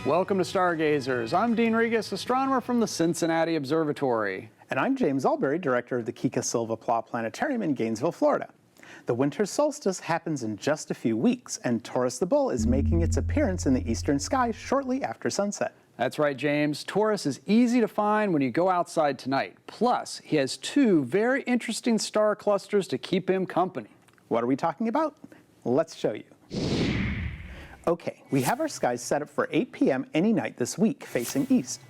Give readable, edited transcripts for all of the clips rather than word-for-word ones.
Welcome to Stargazers. I'm Dean Regas, astronomer from the Cincinnati Observatory. And I'm James Albury, director of the Kika Silva Pla Planetarium in Gainesville, Florida. The winter solstice happens in just a few weeks, and Taurus the Bull is making its appearance in the eastern sky shortly after sunset. That's right, James. Taurus is easy to find when you go outside tonight. Plus, he has two very interesting star clusters to keep him company. What are we talking about? Let's show you. Okay, we have our skies set up for 8 p.m. any night this week, facing east.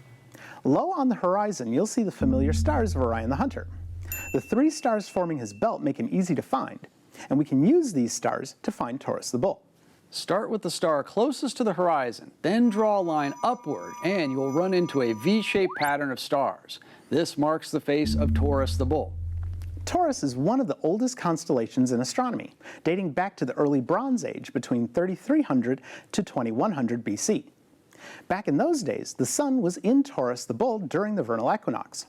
Low on the horizon, you'll see the familiar stars of Orion the Hunter. The three stars forming his belt make him easy to find, and we can use these stars to find Taurus the Bull. Start with the star closest to the horizon, then draw a line upward, and you'll run into a V-shaped pattern of stars. This marks the face of Taurus the Bull. Taurus is one of the oldest constellations in astronomy, dating back to the early Bronze Age between 3300 to 2100 BC. Back in those days, the sun was in Taurus the Bull during the vernal equinox.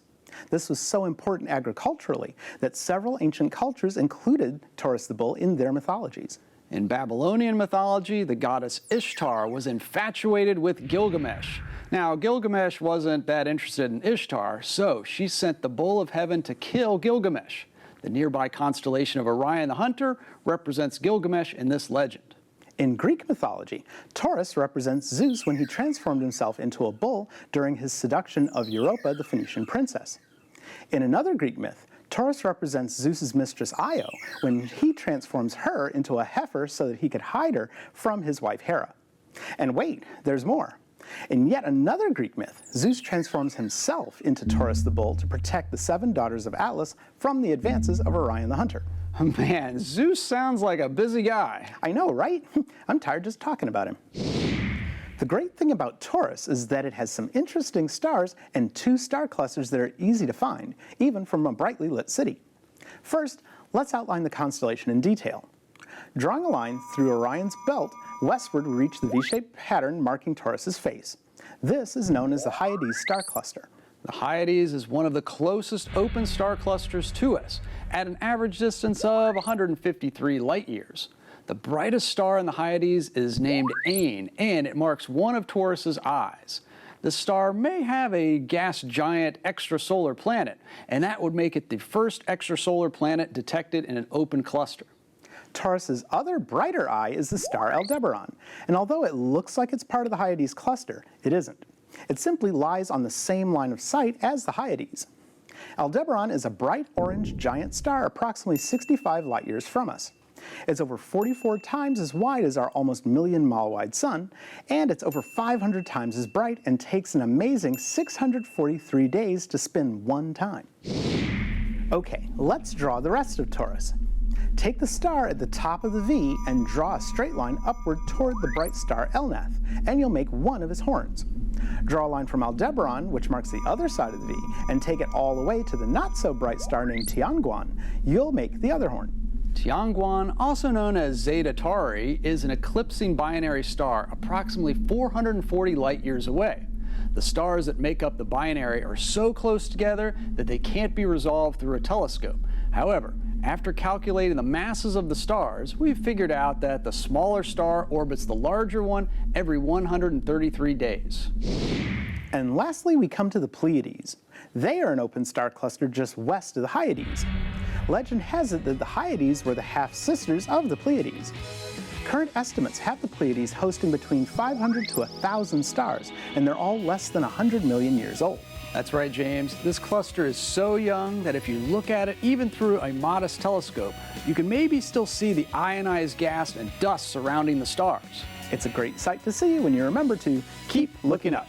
This was so important agriculturally that several ancient cultures included Taurus the Bull in their mythologies. In Babylonian mythology, the goddess Ishtar was infatuated with Gilgamesh. Now, Gilgamesh wasn't that interested in Ishtar, so she sent the bull of heaven to kill Gilgamesh. The nearby constellation of Orion the Hunter represents Gilgamesh in this legend. In Greek mythology, Taurus represents Zeus when he transformed himself into a bull during his seduction of Europa, the Phoenician princess. In another Greek myth, Taurus represents Zeus's mistress Io when he transforms her into a heifer so that he could hide her from his wife Hera. And wait, there's more. In yet another Greek myth, Zeus transforms himself into Taurus the Bull to protect the 7 daughters of Atlas from the advances of Orion the Hunter. Man, Zeus sounds like a busy guy. I know, right? I'm tired just talking about him. The great thing about Taurus is that it has some interesting stars and 2 star clusters that are easy to find, even from a brightly lit city. First, let's outline the constellation in detail. Drawing a line through Orion's belt, westward we reach the V-shaped pattern marking Taurus's face. This is known as the Pleiades star cluster. The Pleiades is one of the closest open star clusters to us, at an average distance of 153 light years. The brightest star in the Pleiades is named Ain, and it marks one of Taurus's eyes. This star may have a gas giant extrasolar planet, and that would make it the first extrasolar planet detected in an open cluster. Taurus's other brighter eye is the star Aldebaran, and although it looks like it's part of the Pleiades cluster, it isn't. It simply lies on the same line of sight as the Pleiades. Aldebaran is a bright orange giant star approximately 65 light years from us. It's over 44 times as wide as our almost million-mile wide sun, and it's over 500 times as bright and takes an amazing 643 days to spin one time. Okay, let's draw the rest of Taurus. Take the star at the top of the V and draw a straight line upward toward the bright star Elnath, and you'll make one of his horns. Draw a line from Aldebaran, which marks the other side of the V, and take it all the way to the not-so-bright star named Tianguan. You'll make the other horn. Tianguan, also known as Zeta Tauri, is an eclipsing binary star approximately 440 light years away. The stars that make up the binary are so close together that they can't be resolved through a telescope. However, after calculating the masses of the stars, we've figured out that the smaller star orbits the larger one every 133 days. And lastly, we come to the Pleiades. They are an open star cluster just west of the Hyades. Legend has it that the Hyades were the half-sisters of the Pleiades. Current estimates have the Pleiades hosting between 500 to 1,000 stars, and they're all less than 100 million years old. That's right, James. This cluster is so young that if you look at it even through a modest telescope, you can maybe still see the ionized gas and dust surrounding the stars. It's a great sight to see when you remember to keep looking up.